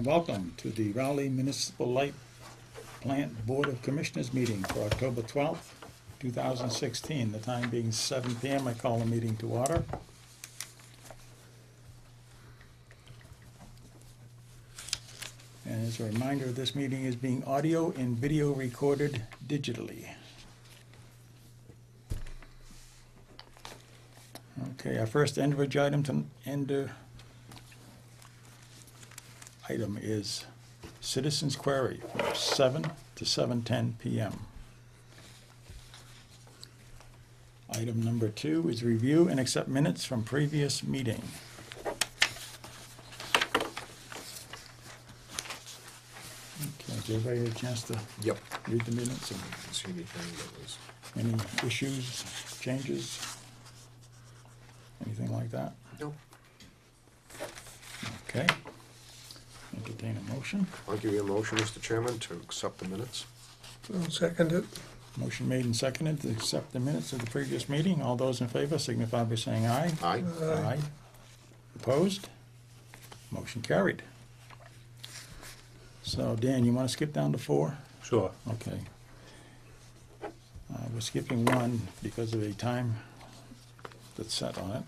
and welcome to the Raleigh Municipal Light Plant Board of Commissioners meeting for October 12th, 2016. The time being 7 p.m. I call the meeting to order. And as a reminder, this meeting is being audio and video recorded digitally. Okay, our first end-of item is Citizens Query from 7 to 7:10 p.m. Item number 2 is review and accept minutes from previous meeting. Okay, did everybody have a chance to read the minutes? And Didn't see anything that was. any issues, changes, anything like that? No. Okay. Entertain a motion. I'll give you a motion, Mr. Chairman, to accept the minutes. I'll second it. Motion made and seconded to accept the minutes of the previous meeting. All those in favor signify by saying aye. Aye. Aye. Opposed? Motion carried. So, Dan, you want to skip down to 4? Sure. Okay. We're skipping 1 because of a time that's set on it.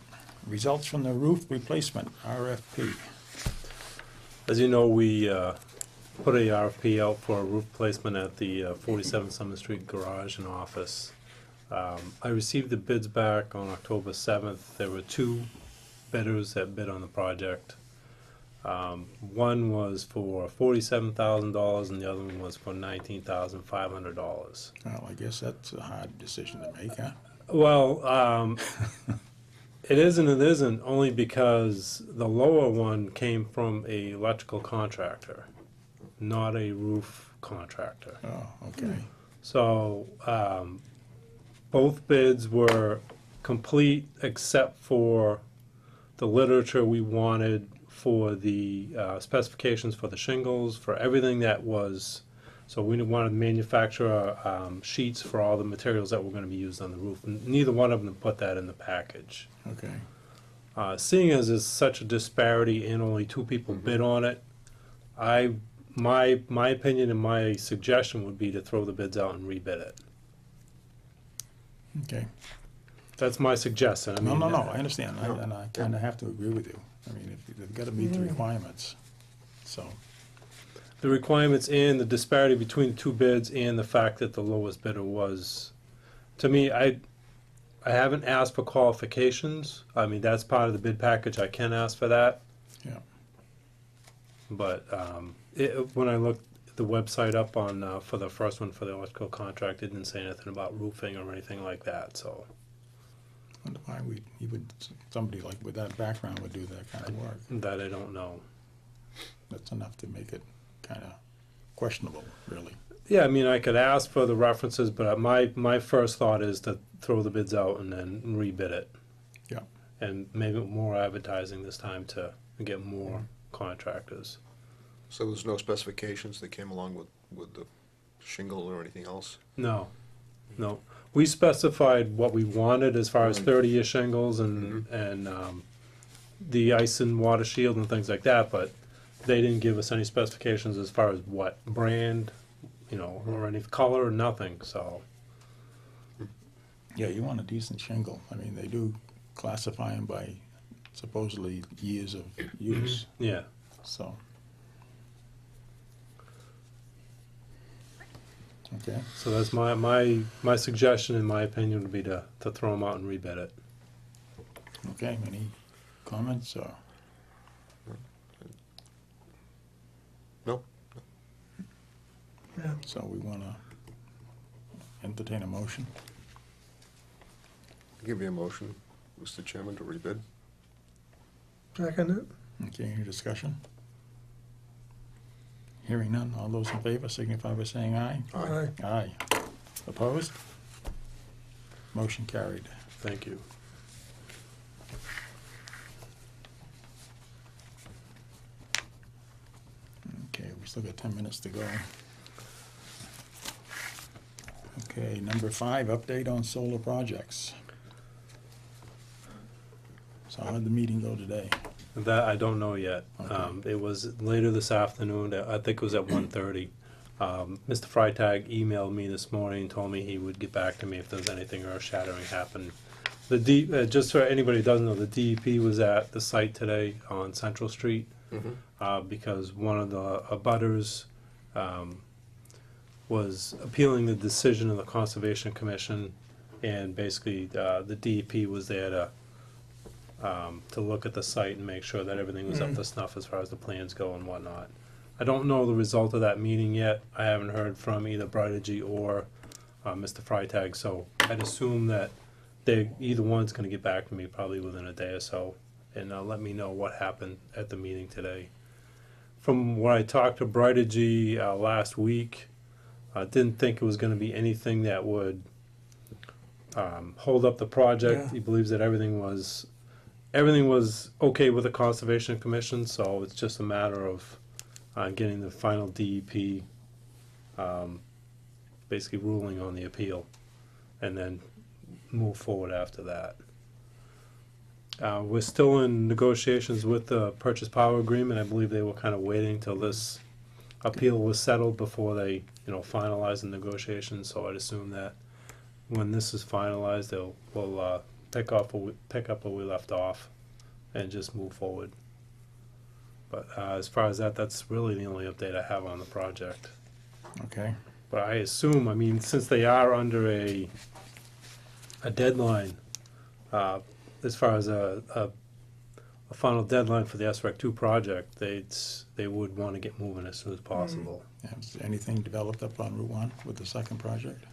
Results from the roof replacement, RFP. As you know, we put a RFP out for a roof placement at the 47 Summer Street garage and office. I received the bids back on October 7th. There were 2 bidders that bid on the project. One was for $47,000 and the other one was for $19,500. Well, I guess that's a hard decision to make, huh? Well, it is and it isn't, only because the lower one came from a electrical contractor, not a roof contractor. Oh, okay. So both bids were complete except for the literature we wanted for the specifications for the shingles, for everything that was. So we wanted to manufacture sheets for all the materials that were going to be used on the roof. Neither one of them put that in the package. Okay. Seeing as there's such a disparity and only 2 people bid on it, my opinion and my suggestion would be to throw the bids out and rebid it. Okay. That's my suggestion. I mean, No, I understand, and I kind of have to agree with you. I mean, they've got to meet the requirements, so. The requirements and the disparity between the 2 bids and the fact that the lowest bidder was, to me, I haven't asked for qualifications. I mean, that's part of the bid package. I can ask for that. Yeah. But when I looked the website up on for the first one for the electrical contract, it didn't say anything about roofing or anything like that. So. I wonder why somebody like with that background would do that kind of work. That I don't know. That's enough to make it kind of questionable, really. Yeah, I mean, I could ask for the references, but my first thought is to throw the bids out and then rebid it. Yeah. And maybe more advertising this time to get more contractors. So there's no specifications that came along with the shingle or anything else? No. We specified what we wanted as far as 30-year shingles and the ice and water shield and things like that, but they didn't give us any specifications as far as what brand, or any color or nothing, so. Yeah, you want a decent shingle. I mean, they do classify them by supposedly years of use, Yeah. so. Okay. So that's my suggestion, in my opinion, would be to throw them out and rebid it. Okay, any comments or? No? Yeah. So we want to entertain a motion? I'll give you a motion, Mr. Chairman, to rebid. Second it. Okay, any discussion? Hearing none, all those in favor signify by saying aye. Aye. Aye. Opposed? Motion carried. Thank you. Okay, we still got 10 minutes to go. Okay, number 5, update on solar projects. So how did the meeting go today? That I don't know yet. Okay. It was later this afternoon. I think it was at 1:30. Mr. Freitag emailed me this morning and told me he would get back to me if there's anything earth-shattering happened. Just for anybody who doesn't know, the DEP was at the site today on Central Street because one of the abutters was appealing the decision of the Conservation Commission, and basically the DEP was there to look at the site and make sure that everything was up to snuff as far as the plans go and whatnot. I don't know the result of that meeting yet. I haven't heard from either Brightergy or Mr. Freitag, so I'd assume that either one's going to get back to me probably within a day or so and let me know what happened at the meeting today. From what I talked to Brightergy last week, I didn't think it was going to be anything that would hold up the project. Yeah. He believes that everything was okay with the Conservation Commission, so it's just a matter of getting the final DEP basically ruling on the appeal, and then move forward after that. We're still in negotiations with the purchase power agreement. I believe they were kind of waiting till this appeal was settled before they, finalize the negotiations. So I'd assume that when this is finalized, we'll pick up where we left off and just move forward. But as far as that's really the only update I have on the project. Okay. But I assume, since they are under a deadline, as far as a final deadline for the SREC 2 project, they would want to get moving as soon as possible. Has anything developed up on Route 1 with the second project?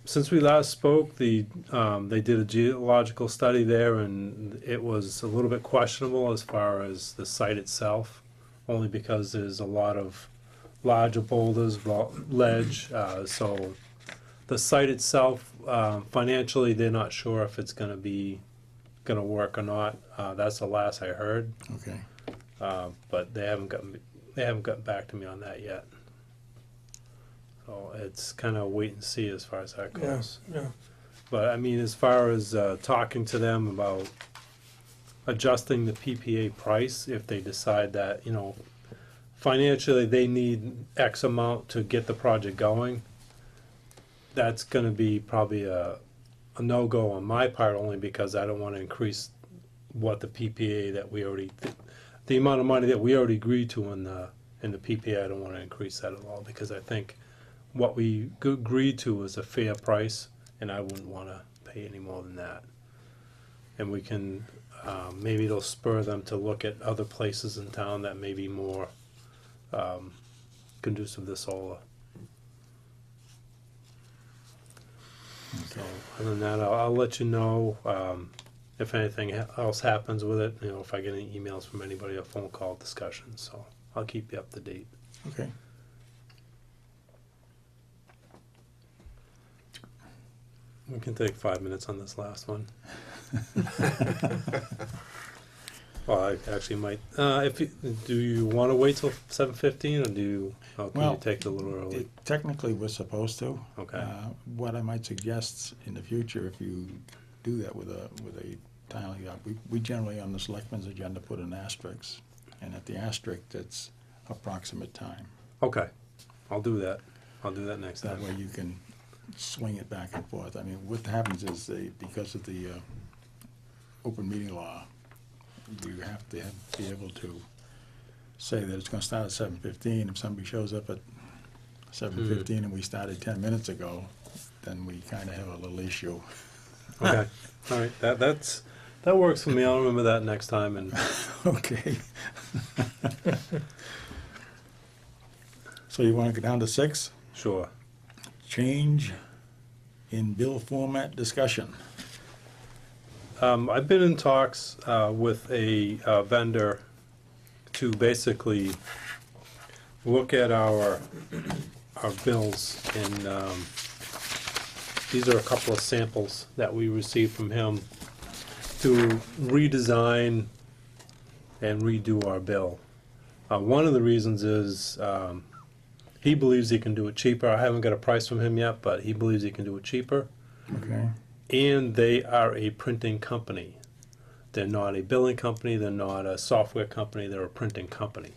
Since we last spoke, they did a geological study there, and it was a little bit questionable as far as the site itself, only because there's a lot of larger boulders, ledge, so the site itself, financially, they're not sure if it's going to work or not. That's the last I heard, Okay. but they haven't gotten back to me on that yet. So it's kind of wait and see as far as that goes. Yeah. But as far as talking to them about adjusting the PPA price, if they decide that, financially they need X amount to get the project going, that's going to be probably a no-go on my part, only because I don't want to increase what the PPA that we already, the amount of money that we already agreed to in the PPA, I don't want to increase that at all, because I think what we agreed to was a fair price, and I wouldn't want to pay any more than that. And we can, maybe it'll spur them to look at other places in town that may be more conducive to solar. So other than that, I'll let you know if anything else happens with it, if I get any emails from anybody or phone call discussions, so I'll keep you up to date. Okay. We can take 5 minutes on this last one. Well, I actually might. Do you want to wait till 7:15, or can you take it a little early? Technically, we're supposed to. Okay. What I might suggest in the future, if you do that with a tile, we generally on the selectmen's agenda put an asterisk, and at the asterisk, it's approximate time. Okay, I'll do that. I'll do that next That time. way you can swing it back and forth. What happens is because of the open meeting law, you have to be able to say that it's going to start at 7:15. If somebody shows up at 7:15 and we started 10 minutes ago, then we kind of have a little issue. Okay, all right. That works for me. I'll remember that next time. And Okay. So you want to go down to 6? sure. Change in bill format discussion. I've been in talks with a vendor to basically look at our bills, and these are a couple of samples that we received from him to redesign and redo our bill. One of the reasons is he believes he can do it cheaper. I haven't got a price from him yet, but he believes he can do it cheaper. Okay. And they are a printing company. They're not a billing company, they're not a software company, they're a printing company.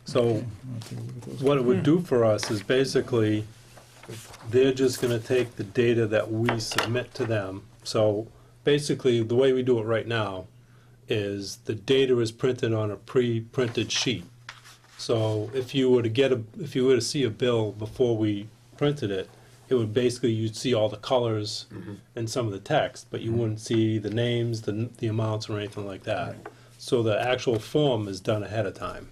So I'll take a look at those. what it would do for us is basically, they're just gonna take the data that we submit to them. So basically, the way we do it right now is the data is printed on a pre-printed sheet. So if you were to see a bill before we printed it, it would basically, you'd see all the colors and some of the text, but you wouldn't see the names, the amounts or anything like that. So the actual form is done ahead of time.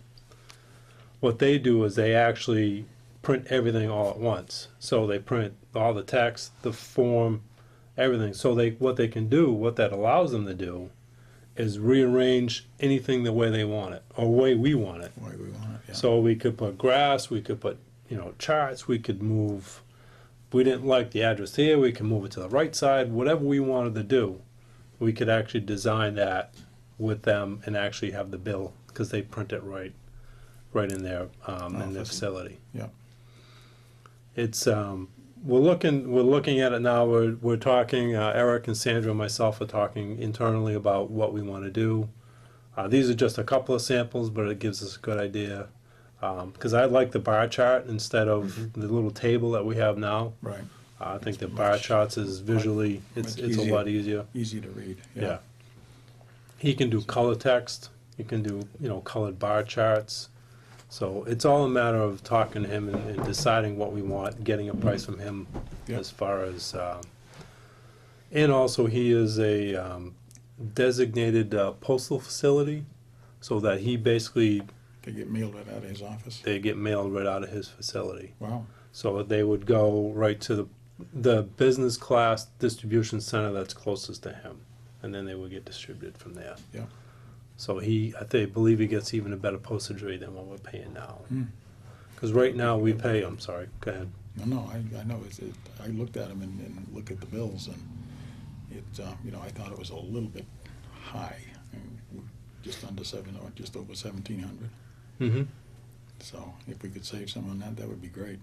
What they do is they actually print everything all at once. So they print all the text, the form, everything. So what that allows them to do is rearrange anything the way they want it, or way we want it. Why we want it, yeah. So we could put graphs, we could put, charts, we could move, we didn't like the address here, we can move it to the right side, whatever we wanted to do, we could actually design that with them and actually have the bill, because they print it right in their facility. Yeah. It's, we're looking at it now, we're talking, Eric and Sandra and myself are talking internally about what we want to do. These are just a couple of samples, but it gives us a good idea. Because I like the bar chart instead of the little table that we have now. Right. I think the Much- bar charts is visually, it's much a easier. lot easier. Easy to read, Yeah. yeah. He can do color text, he can do, colored bar charts. So it's all a matter of talking to him and deciding what we want, getting a price from him Yep. as far as, and also he is a designated postal facility, so that he basically, They get mailed right out of his office. they get mailed right out of his facility. Wow. So they would go right to the business class distribution center that's closest to him, and then they would get distributed from there. Yeah. So I believe he gets even a better postage rate than what we're paying now. Hmm. Because right now we pay, I'm sorry, go ahead. No, I know, I looked at them and looked at the bills, and I thought it was a little bit high. I mean, just under or just over 1,700. Mm-hmm. So if we could save some on that, that would be great.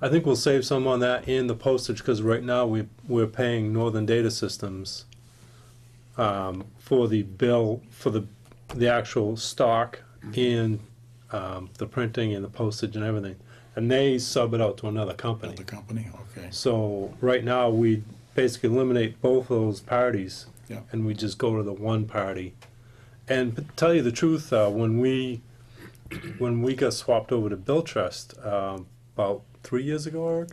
I think we'll save some on that and the postage, because right now we're paying Northern Data Systems for the bill, for the actual stock and the printing and the postage and everything. And they sub it out to another company. Another company, okay. So right now, we basically eliminate both those parties. Yeah. And we just go to the one party. And to tell you the truth, when we got swapped over to Bill Trust about 3 years ago, Eric,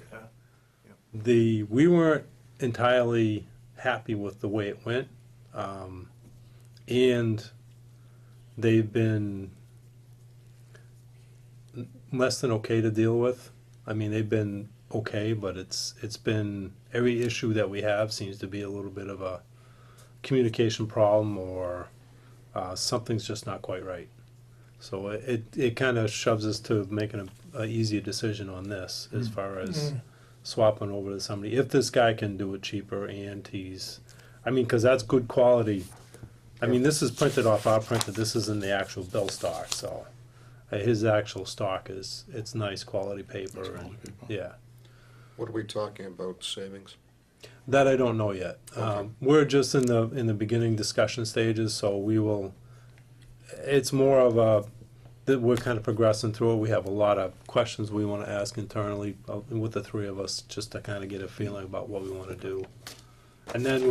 we weren't entirely happy with the way it went, and they've been less than okay to deal with. I mean, they've been okay, but it's been, every issue that we have seems to be a little bit of a communication problem, or something's just not quite right. So it kind of shoves us to making a easier decision on this as far as swapping over to somebody. If this guy can do it cheaper and because that's good quality. I mean, this is printed off our printer. This isn't the actual bill stock, so his actual stock it's nice quality paper. Nice And, quality paper. yeah. What are we talking about savings? That I don't know yet. Okay. We're just in the beginning discussion stages, so we will. It's more of that we're kind of progressing through it. We have a lot of questions we want to ask internally with the three of us, just to kind of get a feeling about what we want to do, and then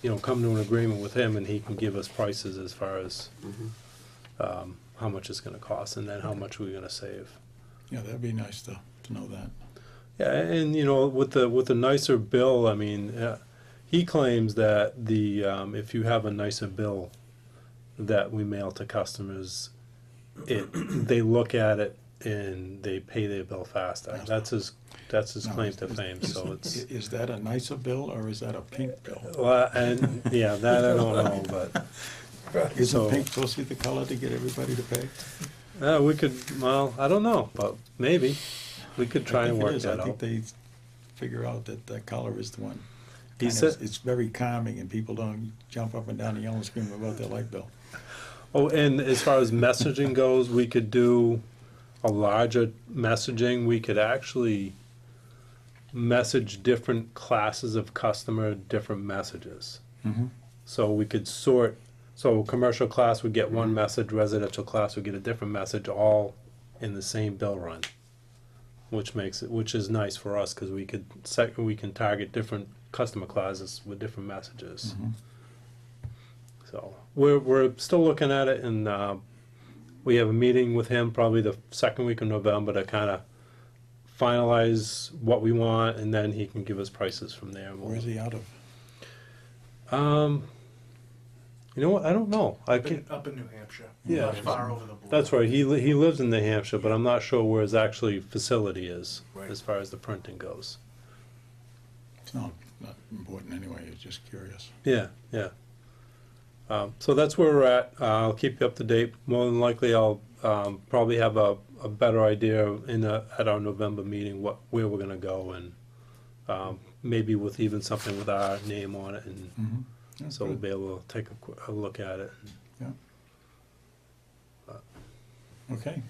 we'll come to an agreement with him, and he can give us prices as far as how much it's going to cost, and then how much we're going to save. Yeah, that'd be nice to know that. Yeah, and with the nicer bill, I mean, he claims that if you have a nicer bill that we mail to customers, they look at it and they pay their bill faster. That's his Now, claim to fame. So it's Is that a nicer bill, or is that a pink bill? and yeah, that I don't know, but Isn't So- pink supposed to be the color to get everybody to pay? we could. Well, I don't know, but maybe we could try I and think it work is. that I think out. they figure out that that color is the one. He Kind said- of- It's very calming, and people don't jump up and down and yell and scream about their light bill. Oh, and as far as messaging goes, we could do a larger messaging. We could actually message different classes of customer different messages. Mm-hmm. So we could sort, so commercial class would get one message, residential class would get a different message, all in the same bill run. Which makes it, which is nice for us, cause we can target different customer classes with different messages. Mhm. So, we're still looking at it, and, we have a meeting with him probably the second week of November to kinda finalize what we want, and then he can give us prices from there. Where is he out of? You know what, I don't know, I Up in, can, up in New Hampshire. Yeah. Not far over the border. that's right, he lives in New Hampshire, but I'm not sure where his actually facility is, Right. as far as the printing goes. It's not important anyway, it's just curious. Yeah, yeah. So that's where we're at. I'll keep you up to date. More than likely, I'll probably have a better idea at our November meeting where we're gonna go, and maybe with even something with our name on it, and Mm-hmm. That's so we'll good. be able to take a look at it. Okay.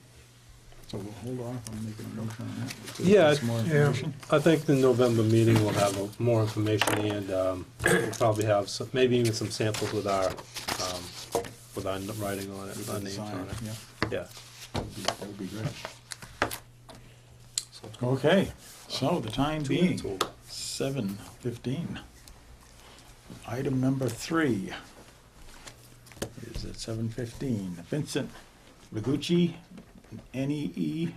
So we'll hold off on making a motion on that. until Yeah, there's more yeah. information. I think the November meeting will have more information, and we'll probably have some, maybe even some samples with our writing on it, We our can names decide, on it. yeah, Yeah. that would be great. Okay, so the time 2 minutes being, over. 7:15. Item number 3 is at 7:15. Vincent Rigucci, NEE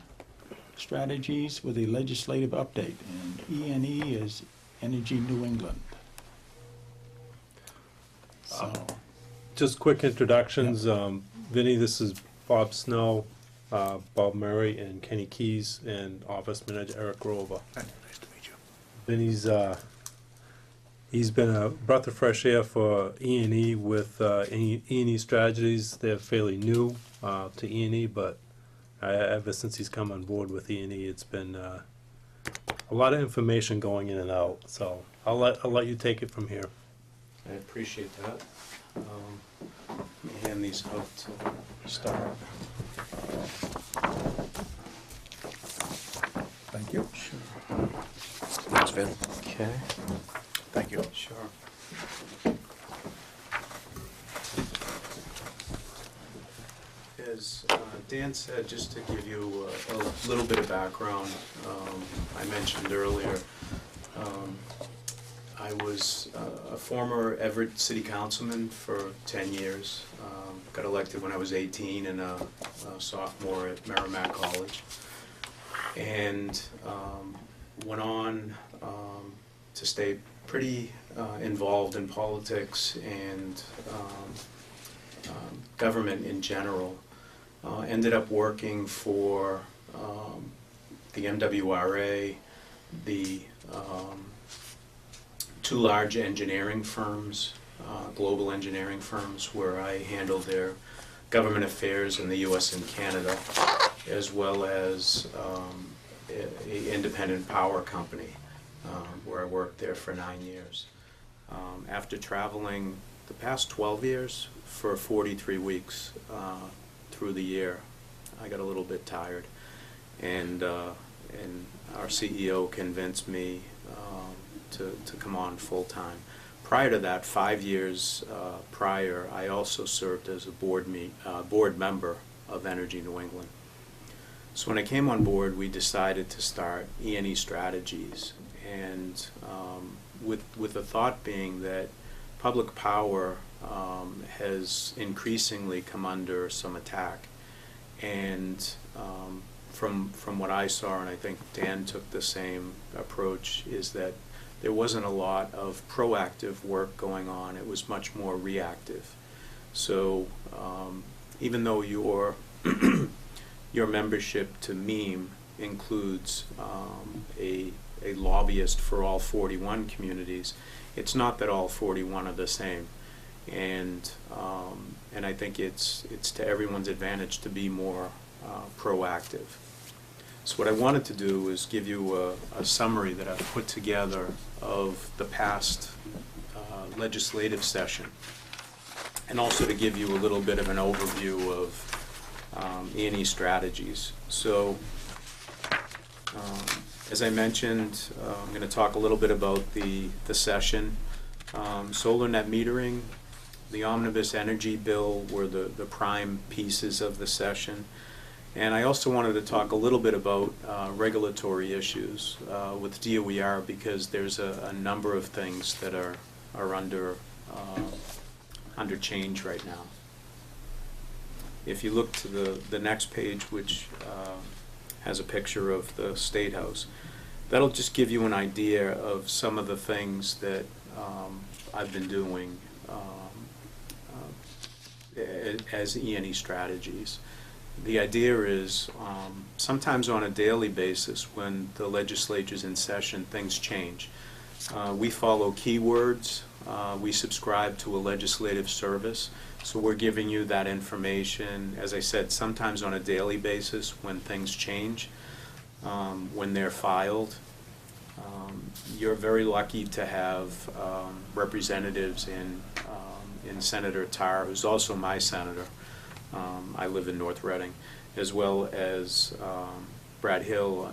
Strategies with a legislative update, and ENE is Energy New England. So, Just quick introductions. Vinny, this is Bob Snow, Bob Murray, and Kenny Keys, and Office Manager Eric Grover. Nice to meet you. Vinny's he's been a breath of fresh air for E&E with E&E Strategies. They're fairly new to E&E, but ever since he's come on board with E&E, it's been a lot of information going in and out. So I'll let you take it from here. I appreciate that. Let me hand these out to start. thank you. Thanks, Vin. Okay. Thank you. Sure. As Dan said, just to give you a little bit of background, I mentioned earlier, I was a former Everett City Councilman for 10 years. Got elected when I was 18 and a sophomore at Merrimack College. And went on to stay pretty involved in politics and government in general. Ended up working for the MWRA, the two large engineering firms, global engineering firms, where I handled their government affairs in the US and Canada, as well as an independent power company, where I worked there for 9 years. After traveling the past 12 years for 43 weeks through the year, I got a little bit tired, and our CEO convinced me to come on full-time. Prior to that, 5 years prior, I also served as a board member of Energy New England. So when I came on board, we decided to start E&E Strategies, and with the thought being that public power has increasingly come under some attack, and from what I saw, and I think Dan took the same approach, is that there wasn't a lot of proactive work going on. It was much more reactive. So even though your membership to MEME includes a lobbyist for all 41 communities, it's not that all 41 are the same. And I think it's to everyone's advantage to be more proactive. So what I wanted to do is give you a summary that I've put together of the past legislative session, and also to give you a little bit of an overview of E&E Strategies. So as I mentioned, I'm going to talk a little bit about the session. Solar net metering The omnibus energy bill were the prime pieces of the session. And I also wanted to talk a little bit about regulatory issues with DOER, because there's a number of things that are under change right now. If you look to the next page, which has a picture of the State House, that'll just give you an idea of some of the things that I've been doing as E&E strategies. The idea is sometimes on a daily basis, when the legislature's in session, things change. We follow keywords. We subscribe to a legislative service, so we're giving you that information, as I said, sometimes on a daily basis when things change, when they're filed. You're very lucky to have representatives in Senator Tarr, who's also my senator. I live in North Reading, as well as Brad Hill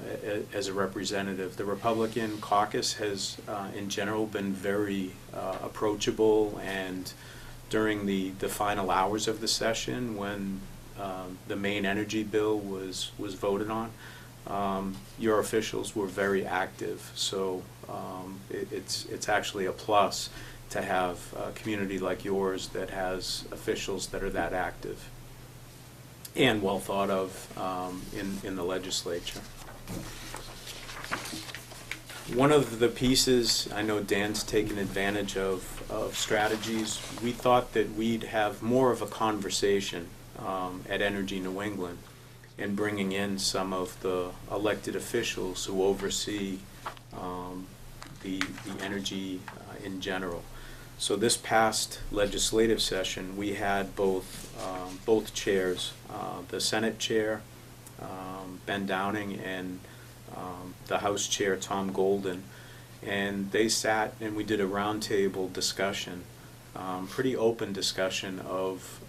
as a representative. The Republican caucus has, in general, been very approachable, and during the final hours of the session, when the main energy bill was voted on, your officials were very active. So it's actually a plus to have a community like yours that has officials that are that active and well thought of in the legislature. One of the pieces, I know Dan's taken advantage of strategies. We thought that we'd have more of a conversation at Energy New England, and bringing in some of the elected officials who oversee the energy in general. So this past legislative session, we had both chairs, the Senate chair, Ben Downing, and the House chair, Tom Golden, and they sat and we did a roundtable discussion, pretty open discussion of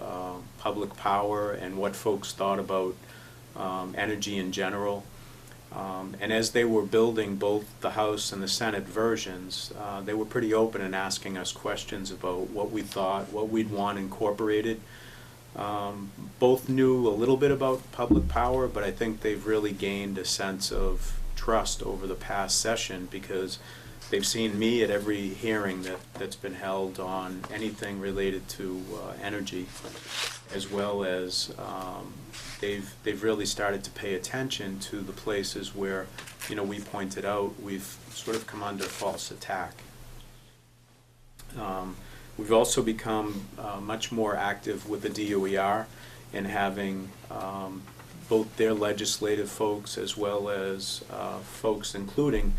public power and what folks thought about energy in general. And as they were building both the House and the Senate versions, they were pretty open in asking us questions about what we thought, what we'd want incorporated. Both knew a little bit about public power, but I think they've really gained a sense of trust over the past session, because they've seen me at every hearing that's been held on anything related to energy, as well as they've really started to pay attention to the places where, you know, we pointed out we've sort of come under false attack. We've also become much more active with the DOER in having both their legislative folks as well as folks including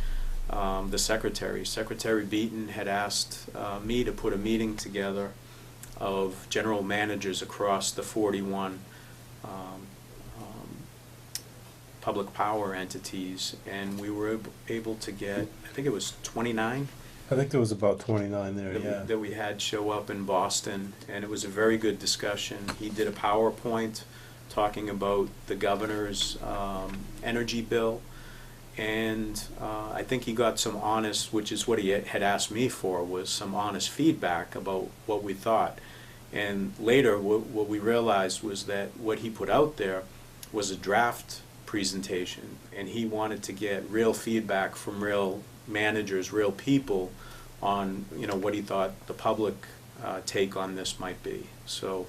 the Secretary. Secretary Beaton had asked me to put a meeting together of general managers across the 41 public power entities, and we were able to get, I think it was 29 I think there was about 29 there, yeah. that we had show up in Boston, and it was a very good discussion. He did a PowerPoint talking about the governor's energy bill, and I think he got some honest, which is what he had asked me for, was some honest feedback about what we thought. And later what we realized was that what he put out there was a draft presentation, and he wanted to get real feedback from real managers, real people, on, you know, what he thought the public take on this might be. So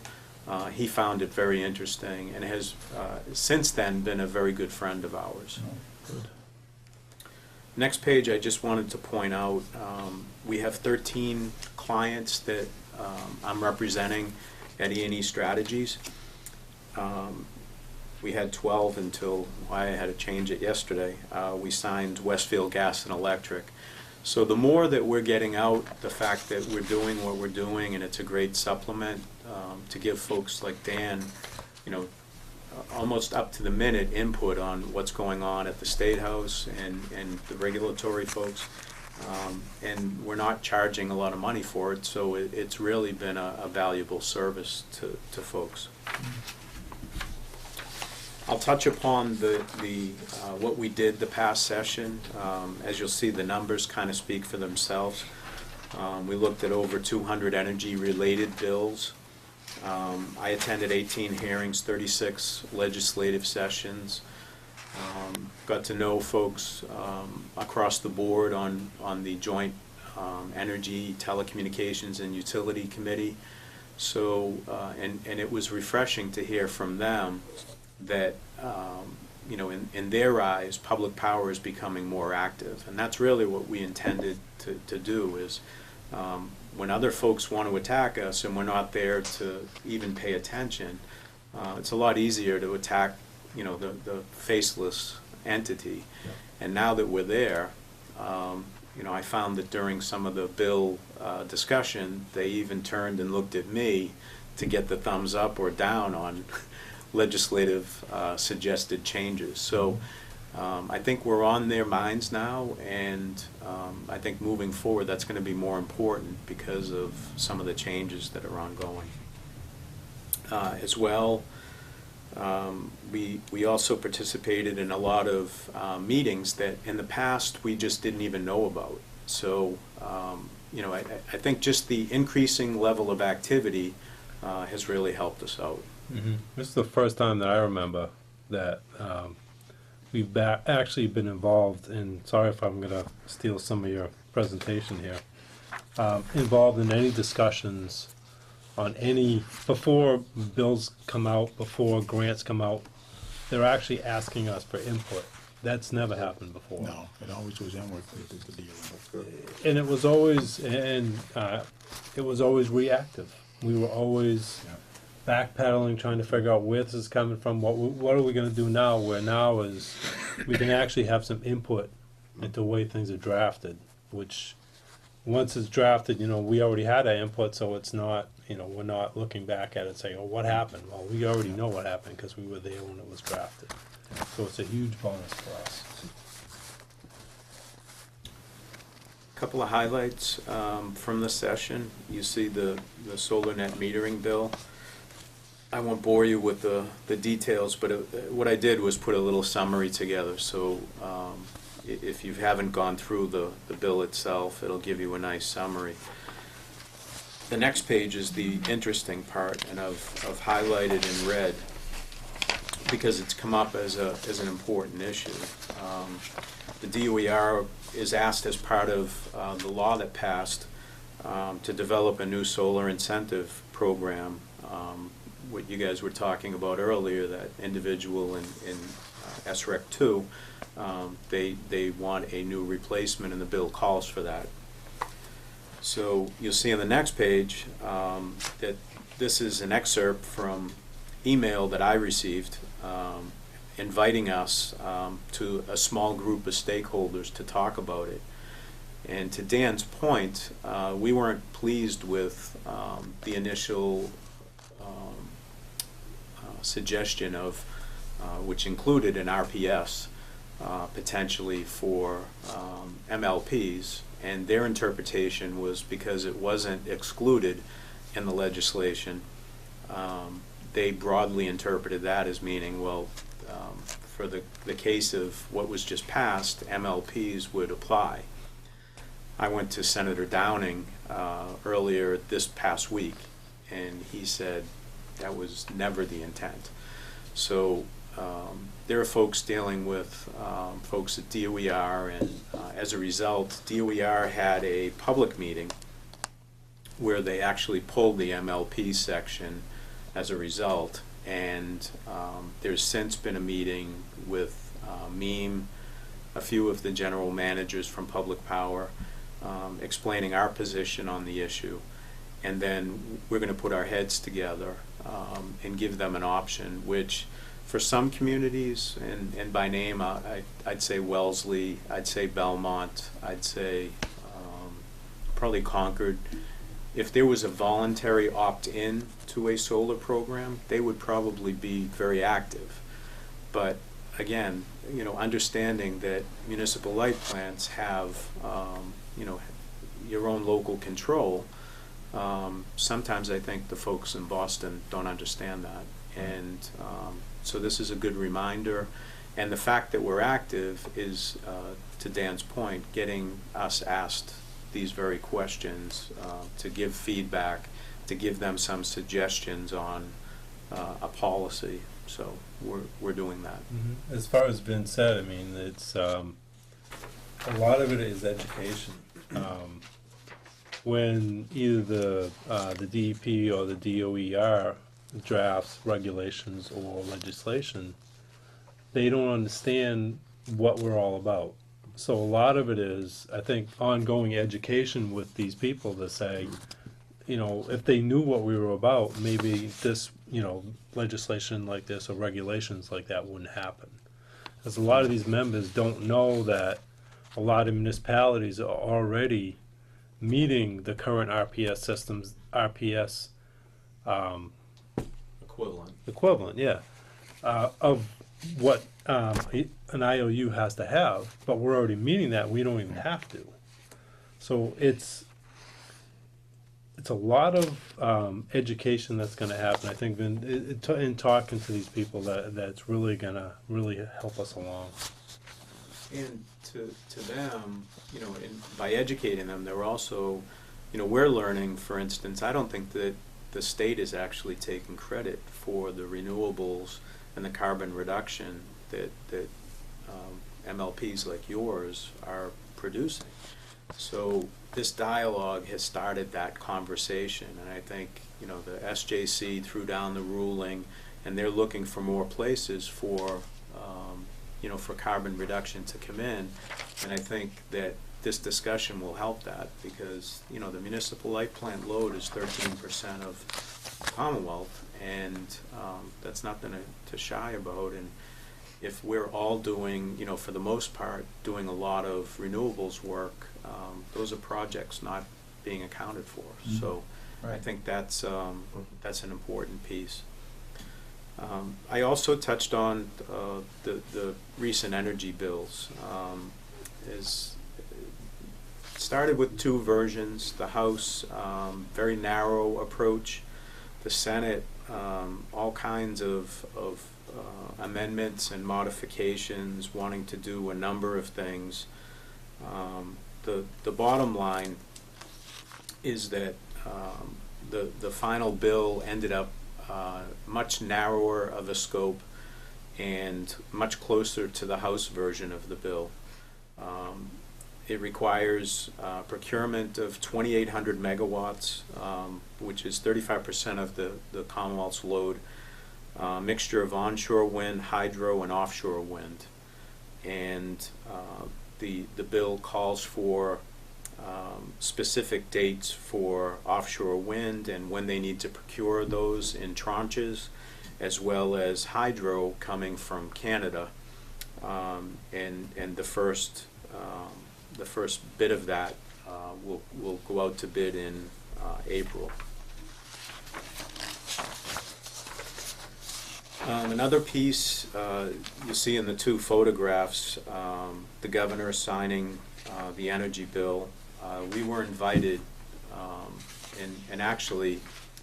he found it very interesting, and has since then been a very good friend of ours. Good. Next page, I just wanted to point out, we have 13 clients that I'm representing at E&E Strategies. We had 12 until I had to change it yesterday. We signed Westfield Gas and Electric. So the more that we're getting out, the fact that we're doing what we're doing, and it's a great supplement to give folks like Dan, you know, almost up to the minute input on what's going on at the State House and the regulatory folks. And we're not charging a lot of money for it, so it's really been a valuable service to folks. I'll touch upon what we did the past session. As you'll see, the numbers kind of speak for themselves. We looked at over 200 energy-related bills. I attended 18 hearings, 36 legislative sessions. Got to know folks across the board on the Joint Energy, Telecommunications, and Utility Committee. So, and it was refreshing to hear from them that, you know, in their eyes, public power is becoming more active. And that's really what we intended to do is, when other folks want to attack us and we're not there to even pay attention, it's a lot easier to attack, you know, the faceless entity. And now that we're there, you know, I found that during some of the bill discussion, they even turned and looked at me to get the thumbs up or down on legislative suggested changes. So I think we're on their minds now, and I think moving forward that's going to be more important because of some of the changes that are ongoing. As well, we also participated in a lot of meetings that in the past we just didn't even know about. So, you know, I think just the increasing level of activity has really helped us out. Mm-hmm. This is the first time that I remember that we've actually been involved in, sorry if I'm going to steal some of your presentation here, involved in any discussions on any, before bills come out, before grants come out, they're actually asking us for input. That's never happened before. No, it always was Emwick that did the deal. And it was always, it was always reactive. We were always backpedaling, trying to figure out where this is coming from, what are we going to do now, where now is we can actually have some input into the way things are drafted, which once it's drafted, you know, we already had our input, so it's not, you know, we're not looking back at it saying, oh, what happened? Well, we already know what happened because we were there when it was drafted. So it's a huge bonus for us. Couple of highlights from the session. You see the solar net metering bill. I won't bore you with the details, but what I did was put a little summary together. So if you haven't gone through the bill itself, it'll give you a nice summary. The next page is the interesting part, and I've highlighted in red because it's come up as an important issue. The DOER is asked as part of the law that passed to develop a new solar incentive program. What you guys were talking about earlier, that individual in SREC 2, they want a new replacement, and the bill calls for that. So you'll see on the next page that this is an excerpt from email that I received inviting us to a small group of stakeholders to talk about it. And to Dan's point, we weren't pleased with the initial suggestion of, which included an RPS potentially for MLPs, and their interpretation was because it wasn't excluded in the legislation, they broadly interpreted that as meaning, well, for the case of what was just passed, MLPs would apply. I went to Senator Downing earlier this past week, and he said that was never the intent. So there are folks dealing with folks at DOER, and as a result, DOER had a public meeting where they actually pulled the MLP section as a result, and there's since been a meeting with MEEM, a few of the general managers from Public Power, explaining our position on the issue, and then we're going to put our heads together and give them an option, which for some communities, and by name, I'd say Wellesley, I'd say Belmont, I'd say probably Concord. If there was a voluntary opt-in to a solar program, they would probably be very active. But again, you know, understanding that municipal light plants have, you know, your own local control, sometimes I think the folks in Boston don't understand that. And so this is a good reminder. And the fact that we're active is, to Dan's point, getting us asked these very questions, to give feedback, to give them some suggestions on a policy. So we're doing that. As far as Vince said, I mean, it's, a lot of it is education. When either the DEP or the DOER drafts regulations or legislation, they don't understand what we're all about. So a lot of it is, I think, ongoing education with these people to say, you know, if they knew what we were about, maybe this, you know, legislation like this or regulations like that wouldn't happen. Because a lot of these members don't know that a lot of municipalities are already meeting the current RPS systems, RPS equivalent, yeah, of what an IOU has to have, but we're already meeting that, we don't even have to. So it's a lot of education that's gonna happen. I think in talking to these people that's really gonna really help us along. And to them, you know, by educating them, they're also, you know, we're learning, for instance, I don't think that the state is actually taking credit for the renewables and the carbon reduction that MLPs like yours are producing. So this dialogue has started that conversation, and I think, you know, the SJC threw down the ruling, and they're looking for more places for, you know, for carbon reduction to come in, and I think that this discussion will help that, because, you know, the municipal light plant load is 13% of the Commonwealth, and that's nothing to shy about. And if we're all doing, you know, for the most part, doing a lot of renewables work, those are projects not being accounted for. Mm-hmm. So I Right. think that's an important piece. I also touched on the recent energy bills. Started with two versions. The House, very narrow approach. The Senate, all kinds of amendments and modifications, wanting to do a number of things. The bottom line is that the final bill ended up much narrower of a scope and much closer to the House version of the bill. It requires procurement of 2,800 megawatts, which is 35% of the Commonwealth's load, mixture of onshore wind, hydro, and offshore wind. And the bill calls for specific dates for offshore wind and when they need to procure those in tranches, as well as hydro coming from Canada. And the first bit of that will go out to bid in April. Another piece you see in the two photographs, the governor signing the energy bill. We were invited, and actually,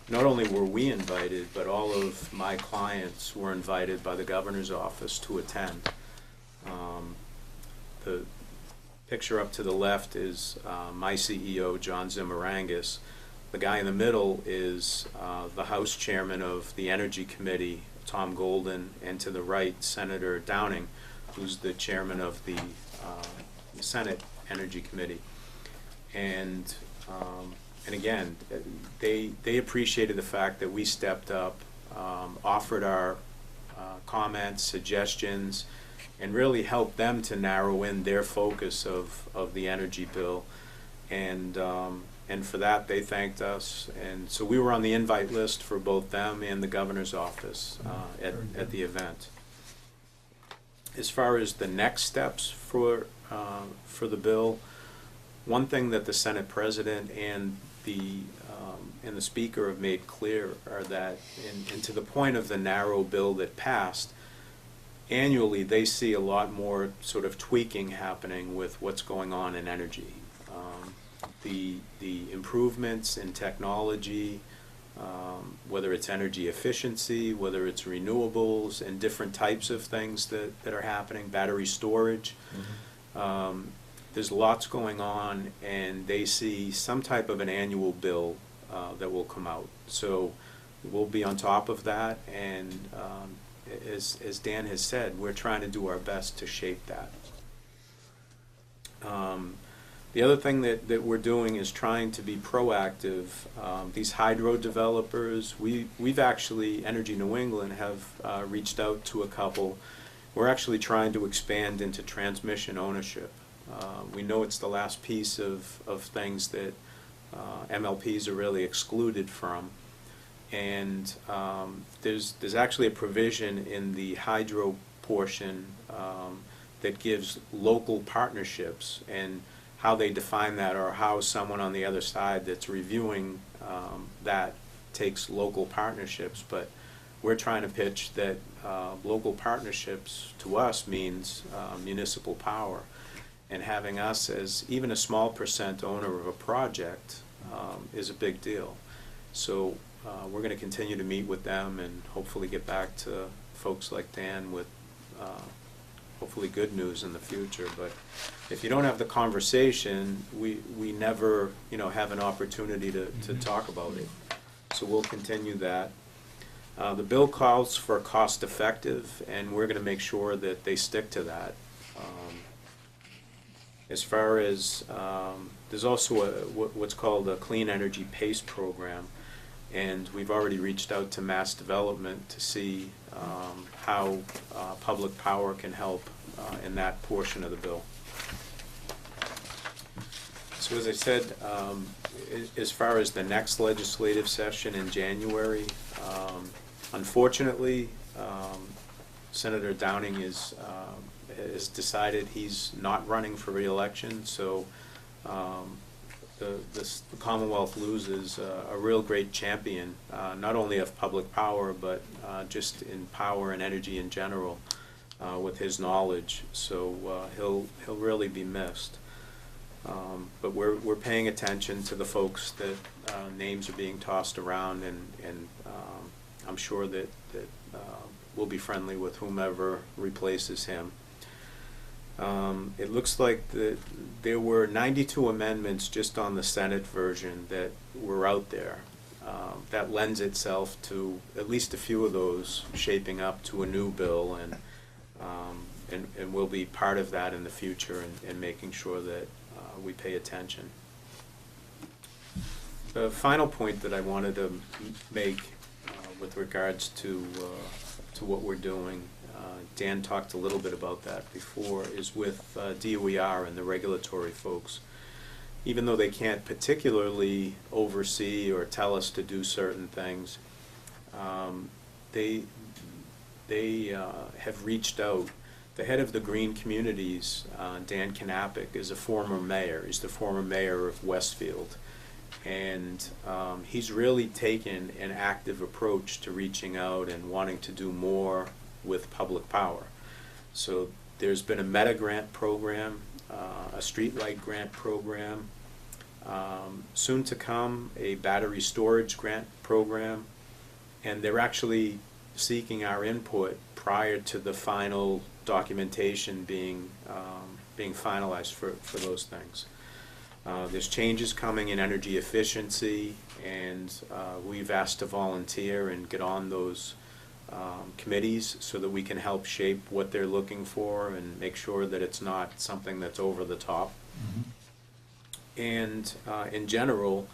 not only were we invited, but all of my clients were invited by the governor's office to attend. The picture up to the left is my CEO, John Zimmerangis. The guy in the middle is the House Chairman of the Energy Committee, Tom Golden, and to the right, Senator Downing, who's the Chairman of the Senate Energy Committee. And again, they appreciated the fact that we stepped up, offered our comments, suggestions, and really helped them to narrow in their focus of the energy bill. And for that, they thanked us. And so we were on the invite list for both them and the governor's office at the event. As far as the next steps for the bill, one thing that the Senate President and the Speaker have made clear are that, and to the point of the narrow bill that passed, annually they see a lot more sort of tweaking happening with what's going on in energy. The improvements in technology, whether it's energy efficiency, whether it's renewables, and different types of things that are happening, battery storage. there's lots going on, and they see some type of an annual bill that will come out. So we'll be on top of that, and as Dan has said, we're trying to do our best to shape that. The other thing that we're doing is trying to be proactive. These hydro developers, we've actually, Energy New England, have reached out to a couple. We're actually trying to expand into transmission ownership. We know it's the last piece of things that MLPs are really excluded from. And there's actually a provision in the hydro portion that gives local partnerships, and how they define that, or how someone on the other side that's reviewing that takes local partnerships. But we're trying to pitch that local partnerships to us means municipal power, and having us as even a small % owner of a project is a big deal. So we're going to continue to meet with them and hopefully get back to folks like Dan with hopefully good news in the future. But if you don't have the conversation, we never, have an opportunity to talk about it. So we'll continue that. The bill calls for cost effective, and we're going to make sure that they stick to that. As far as, there's also what's called a Clean Energy PACE program, and we've already reached out to Mass Development to see how public power can help in that portion of the bill. So as I said, as far as the next legislative session in January, unfortunately, Senator Downing has decided he's not running for re-election, so the Commonwealth loses a real great champion, not only of public power, but just in power and energy in general, with his knowledge. So he'll really be missed. But we're paying attention to the folks that names are being tossed around, and I'm sure that we'll be friendly with whomever replaces him. It looks like there were 92 amendments just on the Senate version that were out there. That lends itself to at least a few of those shaping up to a new bill, and we'll be part of that in the future, and making sure that we pay attention. The final point that I wanted to make with regards to what we're doing, Dan talked a little bit about that before, is with DOER and the regulatory folks. Even though they can't particularly oversee or tell us to do certain things, they have reached out. The head of the Green Communities, Dan Knappich, is a former mayor. He's the former mayor of Westfield. And he's really taken an active approach to reaching out and wanting to do more with public power. So there's been a meta grant program, a streetlight grant program, soon to come a battery storage grant program, and they're actually seeking our input prior to the final documentation being finalized for those things. There's changes coming in energy efficiency, and we've asked to volunteer and get on those committees so that we can help shape what they're looking for and make sure that it's not something that's over the top. And in general,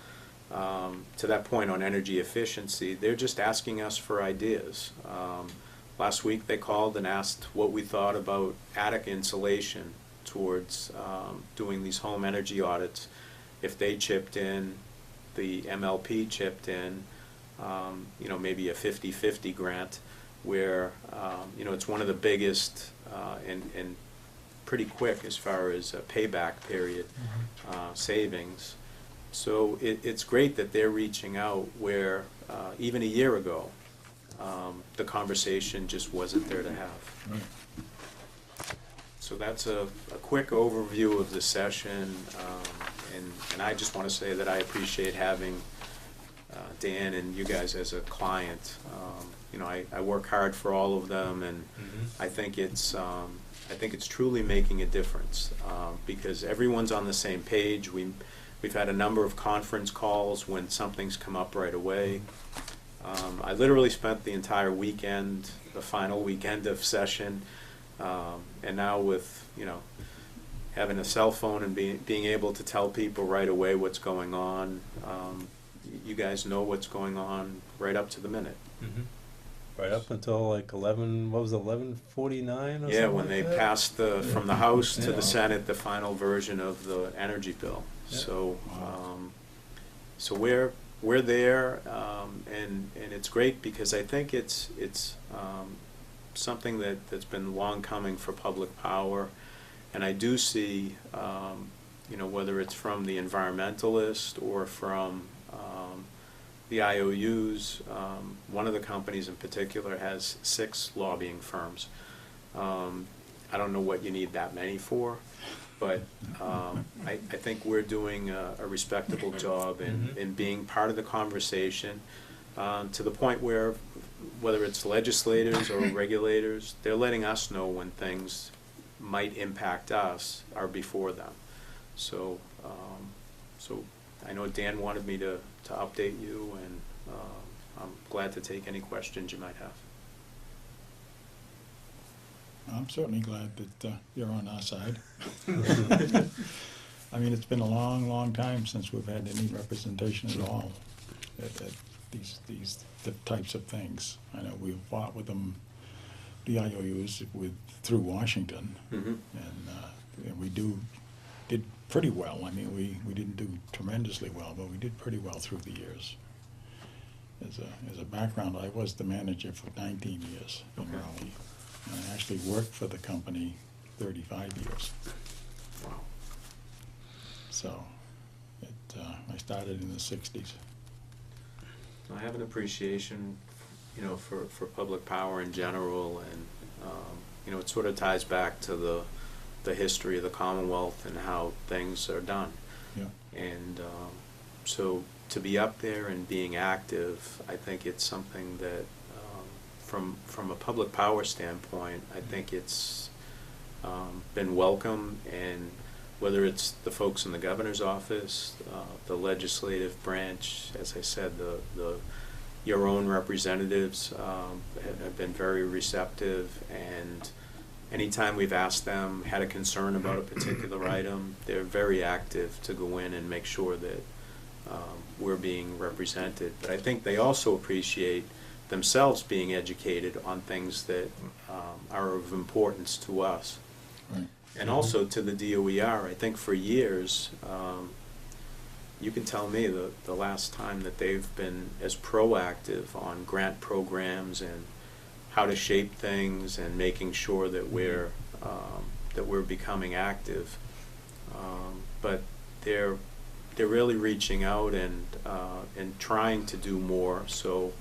to that point on energy efficiency, they're just asking us for ideas. Last week they called and asked what we thought about attic insulation towards doing these home energy audits. If they chipped in, the MLP chipped in, maybe a 50-50 grant, where it's one of the biggest and pretty quick as far as a payback period savings. So it's great that they're reaching out where even a year ago the conversation just wasn't there to have. Right. So that's a quick overview of the session, and I just want to say that I appreciate having Dan and you guys as a client. I work hard for all of them, and I think it's I think it's truly making a difference, because everyone's on the same page. We've had a number of conference calls when something's come up right away. I literally spent the entire weekend, the final weekend of session, and now with, having a cell phone and being able to tell people right away what's going on, you guys know what's going on right up to the minute. Right up until like 11, what was it, 11:49 or Yeah, something when they like that? passed from the House to Yeah. the Senate, the final version of the energy bill. Yeah. So, Wow. so we're there, and it's great because I think it's something that's been long coming for public power, and I do see, whether it's from the environmentalist or from the IOUs, one of the companies in particular has 6 lobbying firms. I don't know what you need that many for, but I think we're doing a respectable job in being part of the conversation, to the point where, whether it's legislators or regulators, they're letting us know when things might impact us or before them. So, I know Dan wanted me to update you, and I'm glad to take any questions you might have. I'm certainly glad that you're on our side. I mean, it's been a long, long time since we've had any representation at all at these types of things. I know we've fought with them, the IOUs, through Washington, and we did pretty well. I mean, we didn't do tremendously well, but we did pretty well through the years. As a background, I was the manager for 19 years in Okay. Raleigh. And I actually worked for the company 35 years. Wow. So I started in the 60s. I have an appreciation, for public power in general, and, it sort of ties back to the history of the Commonwealth and how things are done. Yeah. And so to be up there and being active, I think it's something that, from a public power standpoint, I think it's been welcome, and whether it's the folks in the governor's office, the legislative branch, as I said, your own representatives have been very receptive, and anytime we've asked them, had a concern about a particular item, they're very active to go in and make sure that we're being represented. But I think they also appreciate themselves being educated on things that are of importance to us. Right. And also to the DOER. I think for years, you can tell me the last time that they've been as proactive on grant programs and how to shape things and making sure that we're becoming active. But they're really reaching out and trying to do more. So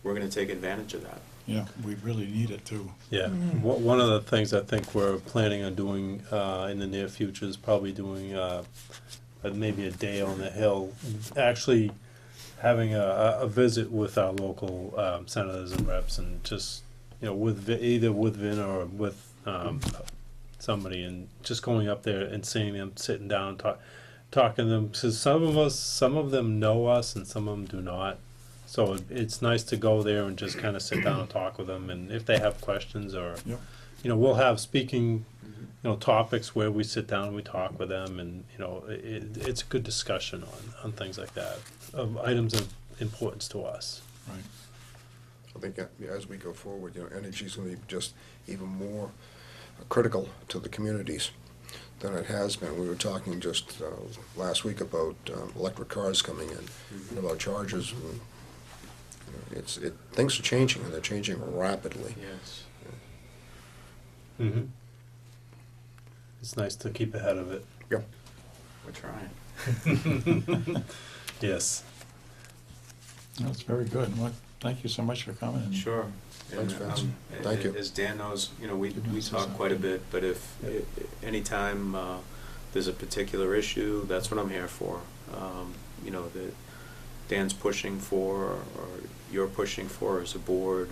we're going to take advantage of that. Yeah, we really need it too. Yeah, one of the things I think we're planning on doing in the near future is probably doing maybe a day on the Hill, actually having a visit with our local senators and reps, and just either with Vin or with somebody, and just going up there and seeing them, sitting down, talking to them. Because some of them know us and some of them do not. So it's nice to go there and just kind of sit down and talk with them, and if they have questions, or Yep. we'll have speaking topics where we sit down and we talk with them, and it's a good discussion on things like that, of items of importance to us. Right. I think as we go forward, energy is going to be just even more critical to the communities than it has been. We were talking just last week about electric cars coming in, and about chargers. And, things are changing, and they're changing rapidly. Yes. Mm-hmm. It's nice to keep ahead of it. Yep. We're trying. Yes. That's very good. Well, thank you so much for coming. And Sure. Thanks, And, Vince. Thank you. As Dan knows, we Goodness, talk that's quite a good. bit, but if anytime there's a particular issue, that's what I'm here for. That Dan's pushing for, or you're pushing for as a board,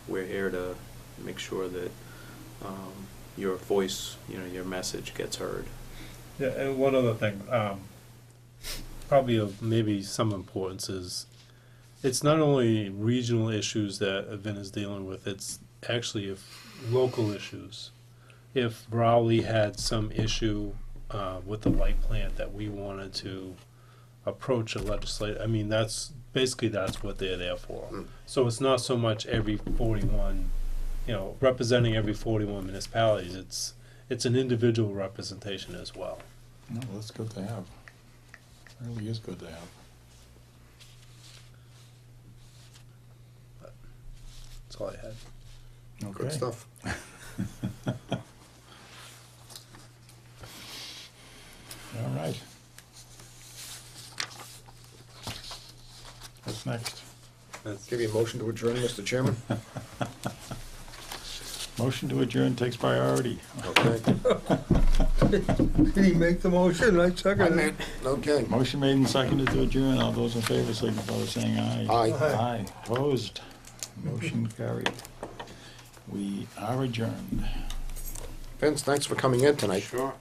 we're here to make sure that your voice, your message gets heard. Yeah, and one other thing, probably of maybe some importance is, it's not only regional issues that Vin is dealing with, it's actually local issues. If Rowley had some issue with the light plant that we wanted to approach a legislator, I mean, that's what they're there for. Mm. So it's not so much every 41, representing every 41 municipalities, it's an individual representation as well. No, that's good to have. It really is good to have. That's all I had. Okay. Good stuff. All right. What's next? That's, Give you a motion to adjourn, Mr. Chairman? Motion to adjourn takes priority. Okay. Did he make the motion? I I second it. meant, okay. Motion made and seconded to adjourn. All those in favor signify by saying aye. Aye. Aye. Opposed? Motion carried. We are adjourned. Vince, thanks for coming in tonight. Sure.